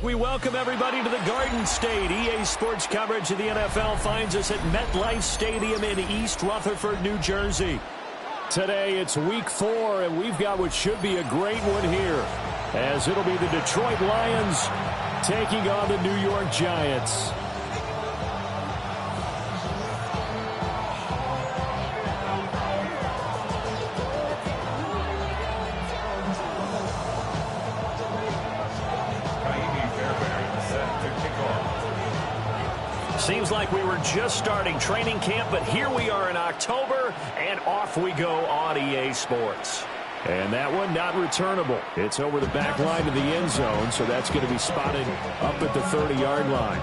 We welcome everybody to the Garden State. EA Sports coverage of the NFL finds us at MetLife Stadium in East Rutherford, New Jersey. Today it's week 4, and we've got what should be a great one here, as it'll be the Detroit Lions taking on the New York Giants. Seems like we were just starting training camp, but here we are in October, and off we go on EA Sports. And that one not returnable. It's over the back line to the end zone, so that's going to be spotted up at the 30-yard line.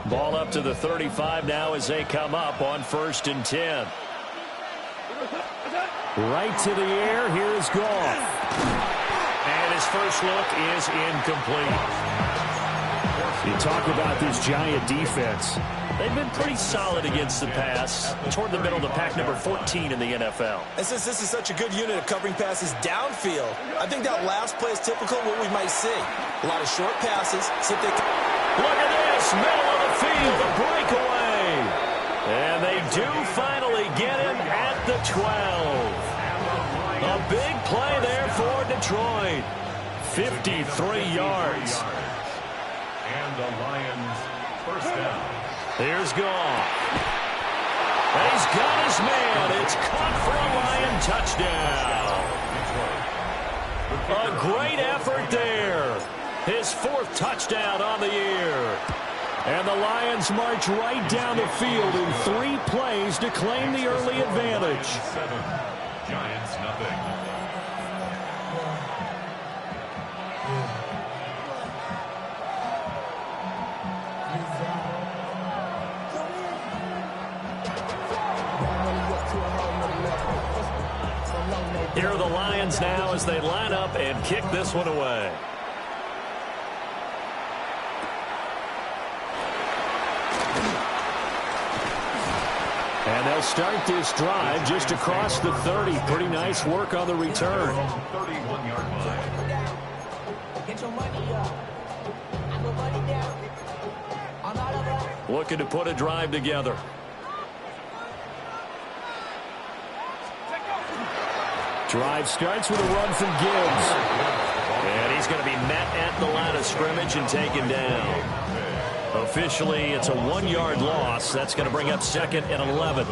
Ball up to the 35 now as they come up on 1st and 10. Right to the air. Here's Goff. And his first look is incomplete. You talk about this Giant defense. They've been pretty solid against the pass, toward the middle of the pack, number 14 in the NFL. And since this is such a good unit of covering passes downfield, I think that last play is typical of what we might see. A lot of short passes. Look at this, middle of the field, the breakaway. And they do finally get him at the 12. A big play there for Detroit. 53 yards. And the Lions first down. Here's Goff. And he's got his man. It's caught for a Lion touchdown. A great effort there. His 4th touchdown on the year. And the Lions march right down the field in 3 plays to claim the early advantage. 7, Giants nothing. Here are the Lions now as they line up and kick this one away. And they'll start this drive just across the 30. Pretty nice work on the return. 31-yard line. Looking to put a drive together. Drive starts with a run from Gibbs. And he's going to be met at the line of scrimmage and taken down. Officially, it's a 1-yard loss. That's going to bring up 2nd and 11.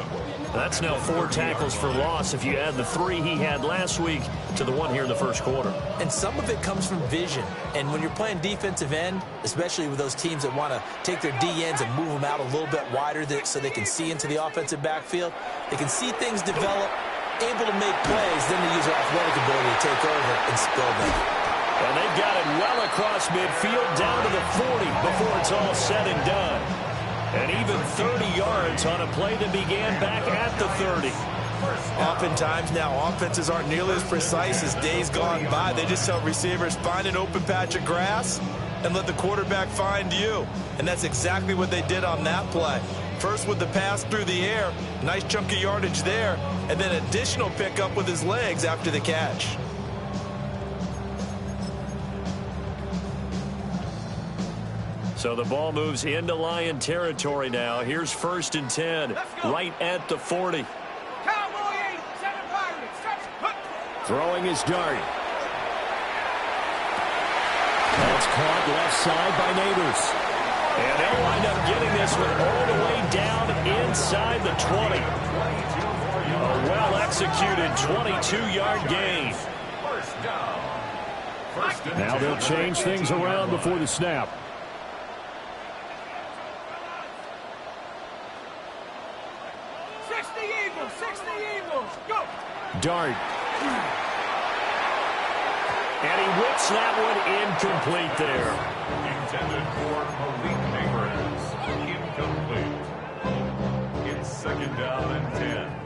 That's now 4 tackles for loss if you add the 3 he had last week to the 1 here in the first quarter. And some of it comes from vision. And when you're playing defensive end, especially with those teams that want to take their D ends and move them out a little bit wider so they can see into the offensive backfield, they can see things develop, able to make plays, then they use their athletic ability to take over and spill them. And they've got it well across midfield down to the 40 before it's all said and done. And even 30 yards on a play that began back at the 30. Oftentimes now offenses aren't nearly as precise as days gone by. They just tell receivers, find an open patch of grass and let the quarterback find you. And that's exactly what they did on that play. First with the pass through the air, nice chunk of yardage there, and then additional pickup with his legs after the catch. So the ball moves into Lion territory now. Here's 1st and 10, right at the 40. Throwing his dart. That's caught left side by Neighbors. And they'll wind up getting this one all the way down inside the 20. A well-executed 22-yard gain. Now they'll change things around before the snap. Dart. And he whips that one incomplete there. Intended for Malik Neighbors. Incomplete. It's 2nd down and 10.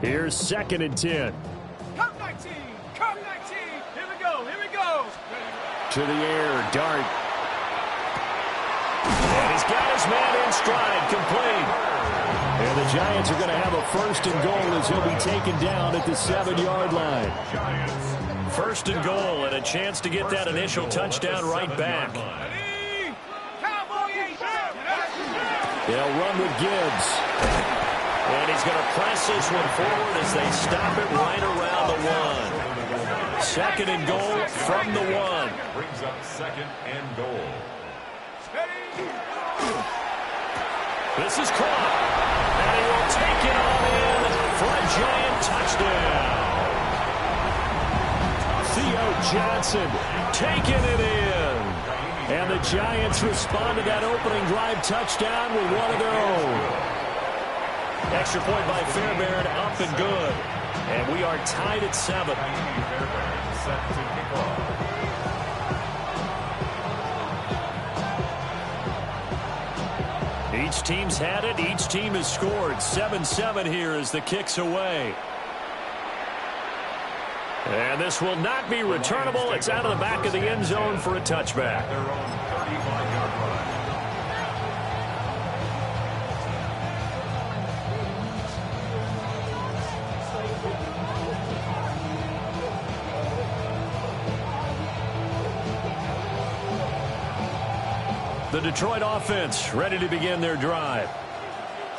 Here's 2nd and 10. Come 19! Come 19! Here we go! Here we go! To the air, Dart. And he's got his man in stride, complete. And the Giants are going to have a 1st and goal as he'll be taken down at the 7-yard line. 1st and goal and a chance to get that initial touchdown right back. They'll run with Gibbs. And he's going to press this one forward as they stop it right around the 1. 2nd and goal from the 1. Brings up 2nd and goal. This is caught. And he will take it all in for a Giant touchdown. Theo Johnson taking it in. And the Giants respond to that opening drive touchdown with one of their own. Extra point by Fairbairn, up and good. And we are tied at 7. Fairbairn set to kick off. Each team's had it. Each team has scored. 7-7 here as the kick's away. And this will not be returnable. It's out of the back of the end zone for a touchback. Their own 35-yard line. The Detroit offense ready to begin their drive.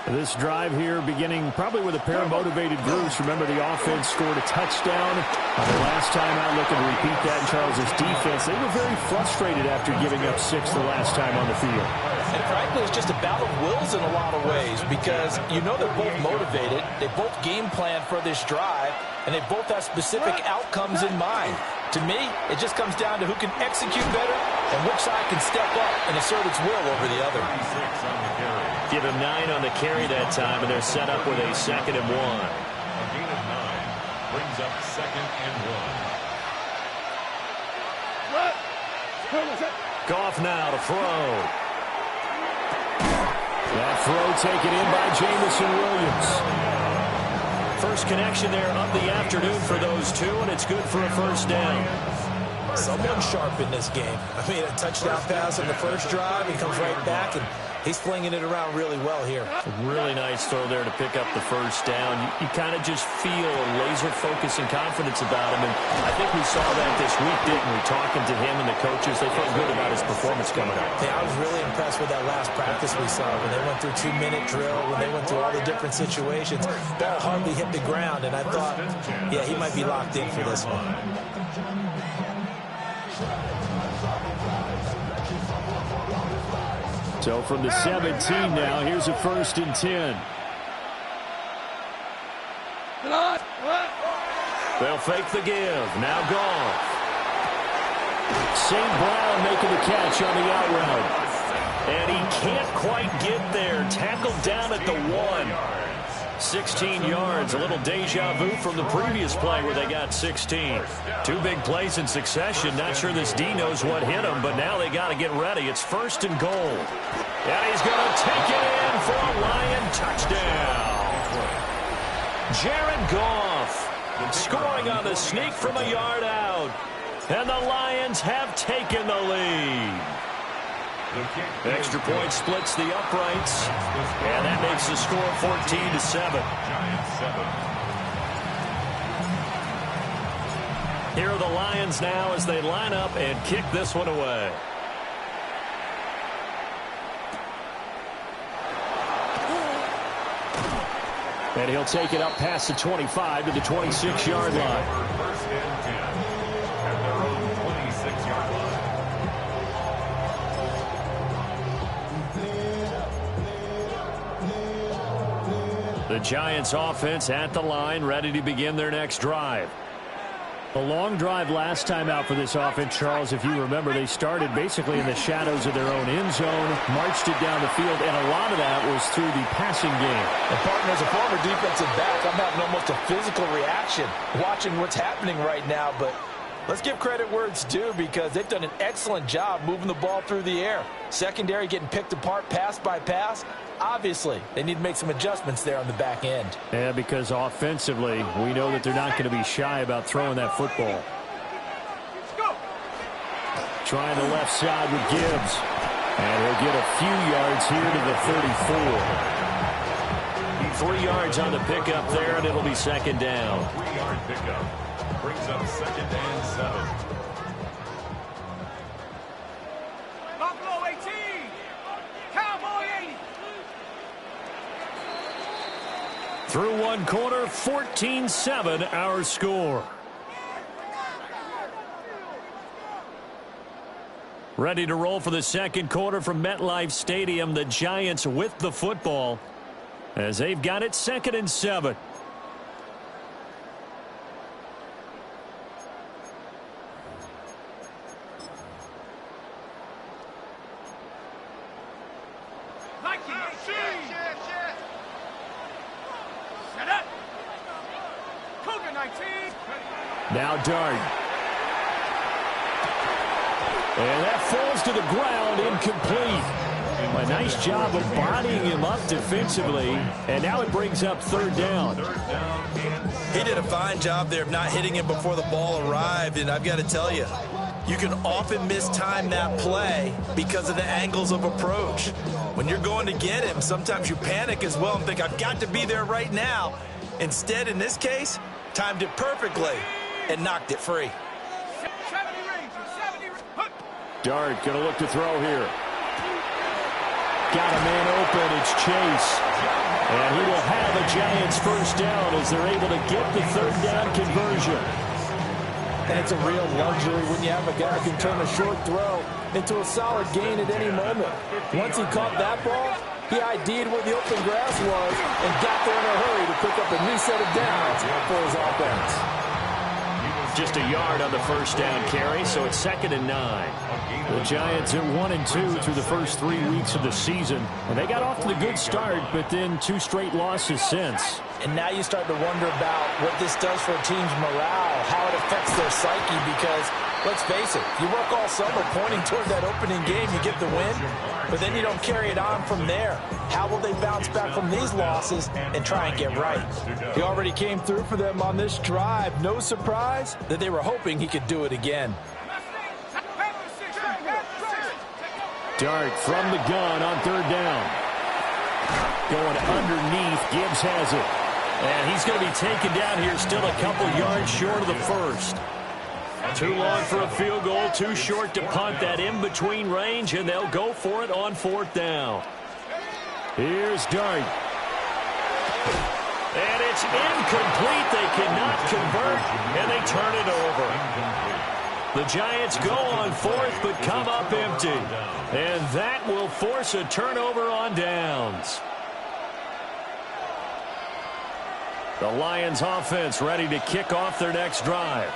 This drive here beginning probably with a pair of motivated groups. Remember, the offense scored a touchdown the last time out. Looking to repeat that in Charles's defense. They were very frustrated after giving up 6 the last time on the field. And frankly, it's just a battle of wills in a lot of ways because you know they're both motivated. They both game plan for this drive, and they both have specific outcomes in mind. To me, it just comes down to who can execute better and which side can step up and assert its will over the other. 36 on the carry. Give him 9 on the carry that time, and they're set up with a 2nd and 1. A gain of 9 brings up 2nd and 1. Goff now to throw. That throw taken in by Jamison Williams. First connection there of the afternoon for those two, and it's good for a 1st down. Someone sharp in this game. I mean, a touchdown pass on the first drive. He comes right back, and he's flinging it around really well here. Really nice throw there to pick up the 1st down. You kind of just feel a laser focus and confidence about him, and I think we saw that this week, didn't we? Talking to him and the coaches, they felt good about his performance coming up. Yeah, I was really impressed with that last practice we saw when they went through 2-minute drill, when they went through all the different situations. Ball hardly hit the ground, and I thought, yeah, he might be locked in for this one. So from the 17 now, here's a 1st and 10. They'll fake the give. Now Goff. St. Brown making the catch on the out route. And he can't quite get there. Tackled down at the 1. 16 yards, a little deja vu from the previous play where they got 16. 2 big plays in succession. Not sure this D knows what hit him, but now they got to get ready. It's 1st and goal. And he's going to take it in for a Lion touchdown. Jared Goff scoring on the sneak from a yard out. And the Lions have taken the lead. Extra point splits the uprights, and that makes the score 14-7. Here are the Lions now as they line up and kick this one away. And he'll take it up past the 25 to the 26-yard line. 1st and 10 at their own 26-yard line. The Giants offense at the line, ready to begin their next drive. A long drive last time out for this offense, Charles. If you remember, they started basically in the shadows of their own end zone, marched it down the field, and a lot of that was through the passing game. And partner, as a former defensive back, I'm having almost a physical reaction watching what's happening right now, but Let's give credit where it's due because they've done an excellent job moving the ball through the air. Secondary getting picked apart pass by pass. Obviously, they need to make some adjustments there on the back end. Yeah, because offensively, we know that they're not going to be shy about throwing that football. Trying the left side with Gibbs. And he'll get a few yards here to the 34. 3 yards on the pickup there, and it'll be second down. 3-yard pickup. Brings up 2nd and 7. Buffalo 18. Cowboy 80. Through one quarter, 14-7 our score. Ready to roll for the second quarter from MetLife Stadium. The Giants with the football as they've got it 2nd and 7. Now Dart. And that falls to the ground, incomplete. A nice job of bodying him up defensively, and now it brings up 3rd down. He did a fine job there of not hitting him before the ball arrived, and I've got to tell you, you can often mistime that play because of the angles of approach. When you're going to get him, sometimes you panic as well and think, I've got to be there right now. Instead, in this case, timed it perfectly and knocked it free. Dart going to look to throw here. Got a man open. It's Chase. And he will have a Giants first down as they're able to get the 3rd down conversion. And it's a real luxury when you have a guy who can turn a short throw into a solid gain at any moment. Once he caught that ball, he ID'd where the open grass was and got there in a hurry to pick up a new set of downs for his offense. Just a yard on the first down carry, so it's 2nd and 9. The Giants are 1-2 through the first 3 weeks of the season, and they got off to the good start, but then 2 straight losses since. And now you start to wonder about what this does for a team's morale, how it affects their psyche, because, let's face it, you work all summer pointing toward that opening game, you get the win, but then you don't carry it on from there. How will they bounce back from these losses and try and get right? He already came through for them on this drive. No surprise that they were hoping he could do it again. Dart from the gun on 3rd down. Going underneath, Gibbs has it. And he's going to be taken down here, still a couple yards short of the first. Too long for a field goal, too short to punt that in-between range, and they'll go for it on 4th down. Here's Dart. And it's incomplete. They cannot convert, and they turn it over. The Giants go on 4th, but come up empty. And that will force a turnover on downs. The Lions offense ready to kick off their next drive.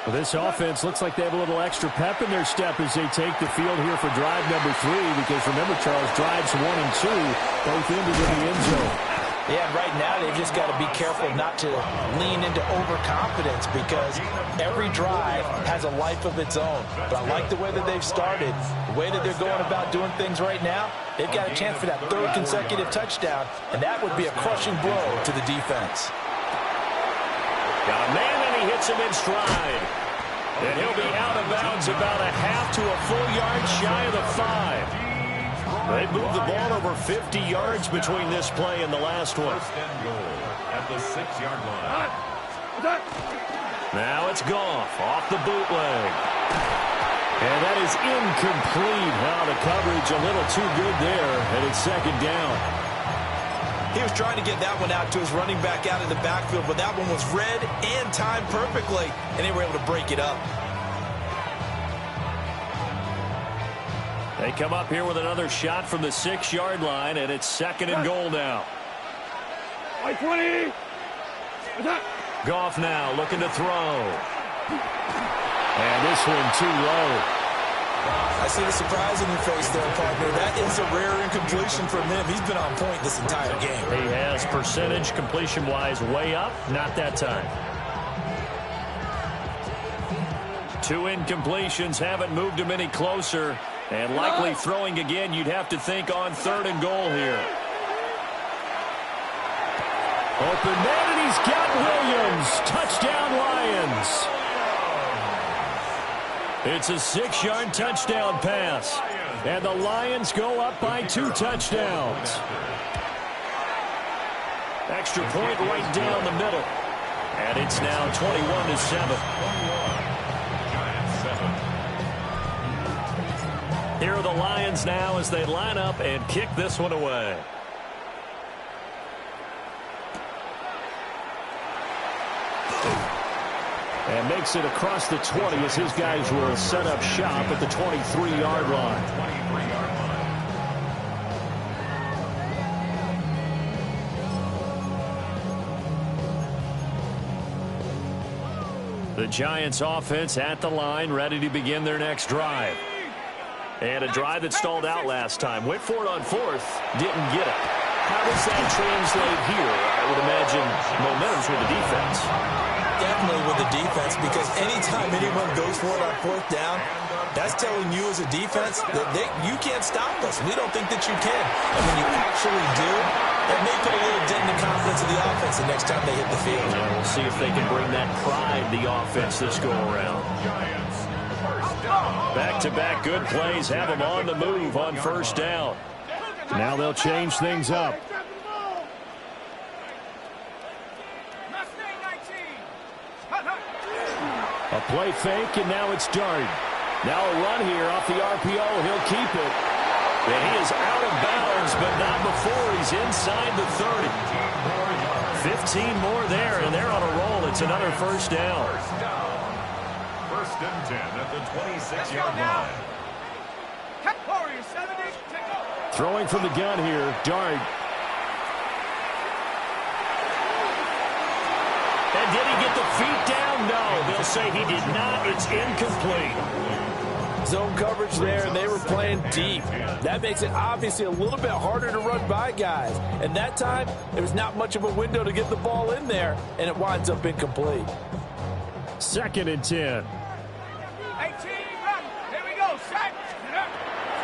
Well, this offense looks like they have a little extra pep in their step as they take the field here for drive number 3, because remember, Charles, drives 1 and 2 both ended in the end zone. Yeah, right now they've just got to be careful not to lean into overconfidence because every drive has a life of its own. But I like the way that they've started, the way that they're going about doing things right now. They've got a chance for that 3rd consecutive touchdown, and that would be a crushing blow to the defense. Got a man, and he hits him in stride. And he'll be out of bounds about a half to a full yard shy of the 5. They moved the ball over 50 yards between this play and the last one. 1st and goal at the 6-yard line. Now it's Goff off the bootleg. And that is incomplete. Now the coverage a little too good there, and it's 2nd down. He was trying to get that one out to his running back out in the backfield, but that one was read and timed perfectly, and they were able to break it up. They come up here with another shot from the 6-yard line, and it's 2nd and goal now. 20. Goff now looking to throw. And this one too low. I see the surprise in your face there, partner. That is a rare incompletion from him. He's been on point this entire game. He has percentage completion-wise way up. Not that time. 2 incompletions haven't moved him any closer. And likely throwing again, you'd have to think on 3rd and goal here. Open man, and he's got Williams. Touchdown, Lions. It's a 6-yard touchdown pass. And the Lions go up by 2 touchdowns. Extra point right down the middle. And it's now 21-7. Here are the Lions now as they line up and kick this one away. And makes it across the 20 as his guys will set up shop at the 23-yard line. The Giants offense at the line, ready to begin their next drive. And a drive that stalled out last time. Went for it on 4th, didn't get it. How does that translate here? I would imagine momentum's with the defense. Definitely with the defense, because anytime anyone goes for it on 4th down, that's telling you as a defense that you can't stop us. We don't think that you can. And when you actually do, it may put a little dent in the confidence of the offense the next time they hit the field. Yeah, we'll see if they can bring that pride, the offense, this go-around. Back-to-back good plays have them on the move on 1st down. Now they'll change things up. A play fake, and now it's Dart. Now a run here off the RPO. He'll keep it. And he is out of bounds, but not before he's inside the 30. 15 more there, and they're on a roll. It's another 1st down. 1st and 10 at the 26-yard line. Throwing from the gun here, Dart. And did he get the feet down? No, they'll say he did not. It's incomplete. Zone coverage there, and they were playing deep. That makes it obviously a little bit harder to run by guys. And that time, there was not much of a window to get the ball in there, and it winds up incomplete. 2nd and 10. 18, here we go, set.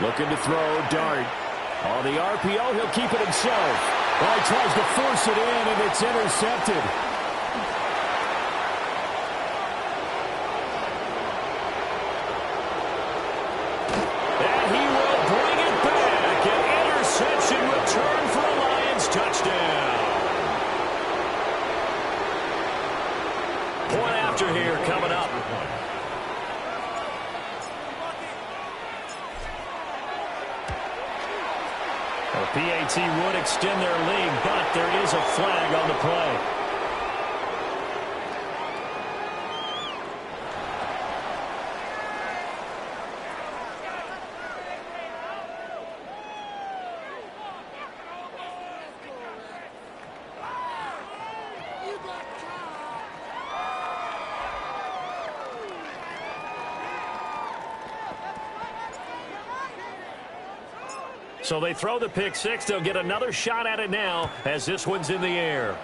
Looking to throw, Dart. On the RPO, he'll keep it himself. Well, he tries to force it in, and it's intercepted. And he will bring it back. An interception return for a Lions touchdown. Point after here coming up. PAT would extend their lead, but there is a flag on the play. So they throw the pick six. They'll get another shot at it now as this one's in the air.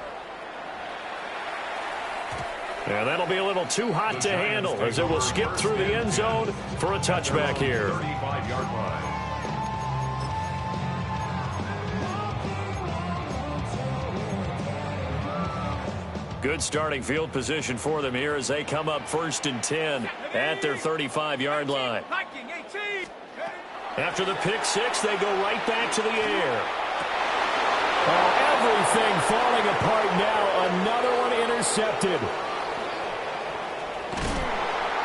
And that'll be a little too hot to handle as it will skip through the end zone for a touchback here. 35-yard line. Good starting field position for them here as they come up 1st and 10 at their 35-yard line. After the pick six, they go right back to the air. Oh, everything falling apart now. Another one intercepted.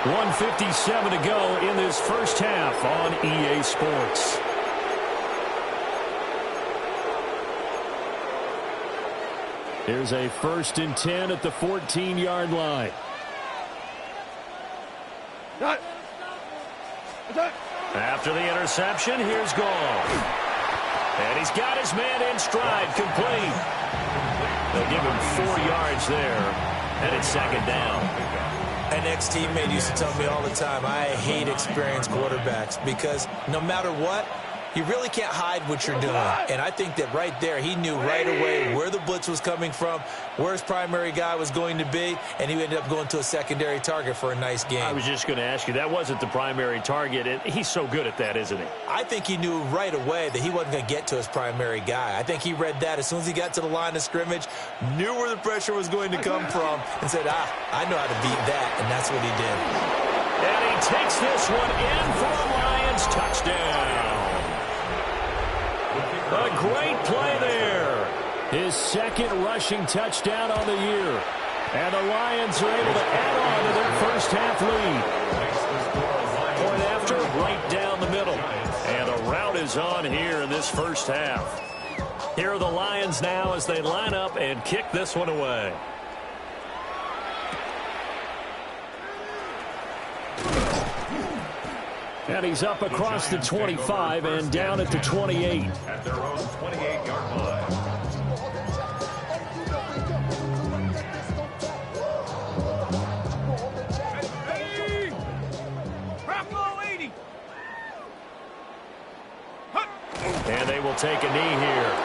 1:57 to go in this first half on EA Sports. Here's a 1st and 10 at the 14-yard line. After the interception, here's Gall. And he's got his man in stride, complete. They'll give him 4 yards there, and it's 2nd down. An ex-teammate used to tell me all the time, I hate experienced quarterbacks because no matter what, You really can't hide what you're doing. And I think that right there, he knew right away where the blitz was coming from, where his primary guy was going to be, and he ended up going to a secondary target for a nice game. I was just going to ask you, that wasn't the primary target, and he's so good at that, isn't he? I think he knew right away that he wasn't going to get to his primary guy. I think he read that as soon as he got to the line of scrimmage, knew where the pressure was going to come from, and said, I know how to beat that, and that's what he did. And he takes this one in for a Lions touchdown. A great play there. His second rushing touchdown on the year. And the Lions are able to add on to their first half lead. Point after, right down the middle. And a rout is on here in this first half. Here are the Lions now as they line up and kick this one away. And he's up across the 25 and down at the 28. At their own 28-yard line. Ready? Bravo 80. And they will take a knee here.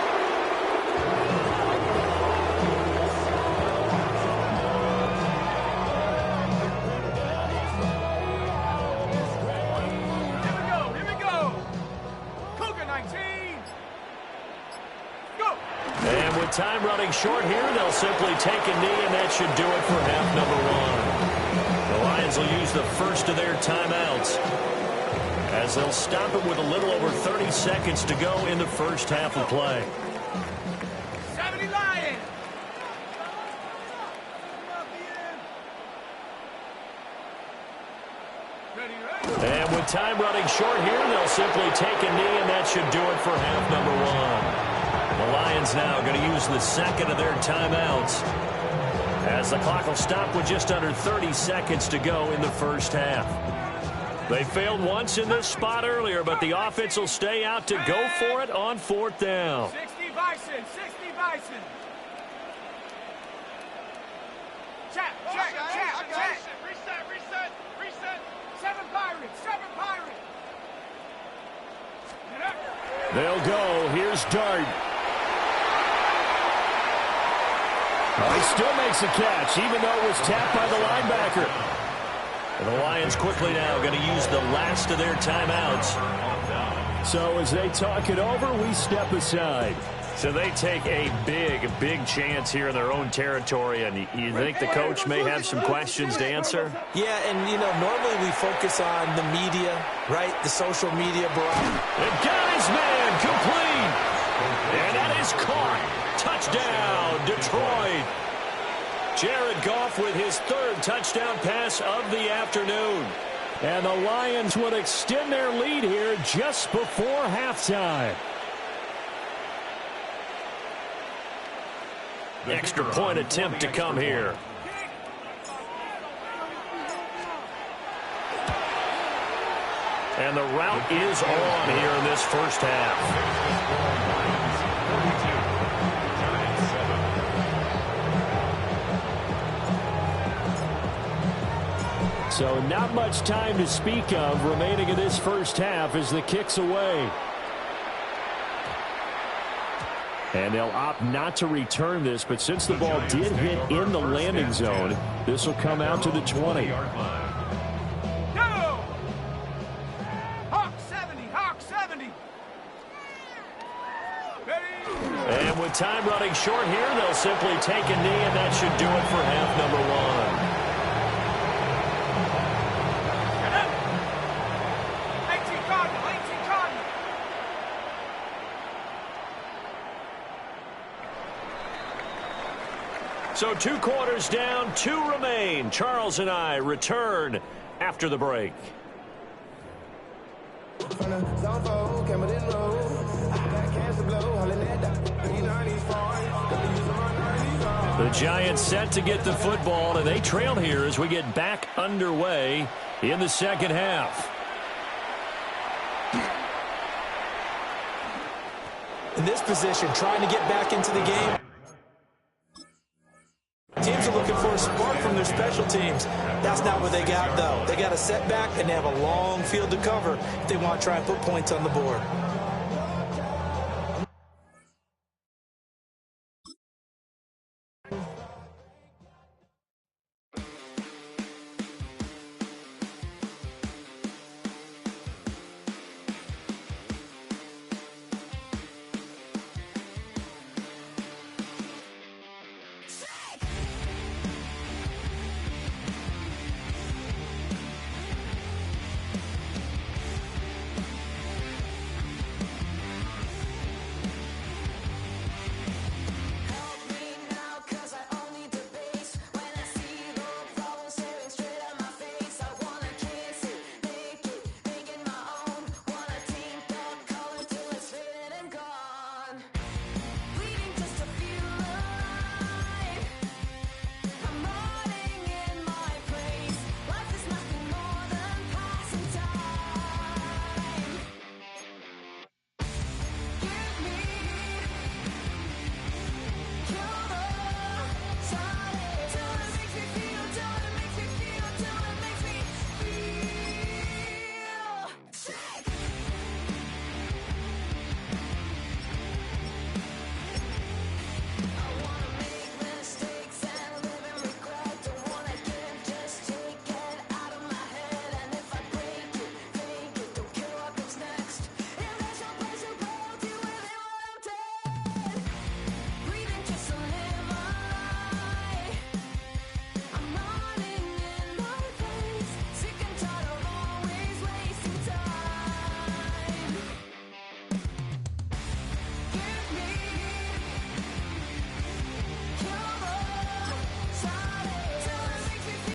Time running short here. They'll simply take a knee, and that should do it for half number one. The Lions will use the first of their timeouts as they'll stop it with a little over 30 seconds to go in the first half of play. 70 Lions. And with time running short here, they'll simply take a knee, and that should do it for half number one. The Lions now going to use the second of their timeouts as the clock will stop with just under 30 seconds to go in the first half. They failed once in this spot earlier, but the offense will stay out to go for it on fourth down. 60 Bison, 60 Bison. Check. Reset. 7 Pirates, 7 Pirates. They'll go. Here's Dart. He still makes a catch, even though it was tapped by the linebacker. And the Lions quickly now going to use the last of their timeouts. So as they talk it over, we step aside. So they take a big chance here in their own territory, and you think the coach may have some questions to answer? Yeah, and, normally we focus on the media, right? The social media barometer. And got his man complete. And that is caught. Touchdown, Detroit. Jared Goff with his third touchdown pass of the afternoon. And the Lions would extend their lead here just before halftime. Extra point attempt to come here. And the route is on here in this first half. So not much time to speak of remaining in this first half as the kick's away. And they'll opt not to return this, but since the ball did hit in the landing zone, this will come out to the 20. Go! Hawk 70. Ready? And with time running short here, they'll simply take a knee, and that should do it for half number one. 18 Cardinal. So 2 quarters down, 2 remain. Charles and I return after the break. The Giants set to get the football, and they trail here as we get back underway in the second half. In this position, trying to get back into the game. Teams are looking for a spark from their special teams. That's not what they got, though. They got a setback, and they have a long field to cover if they want to try and put points on the board.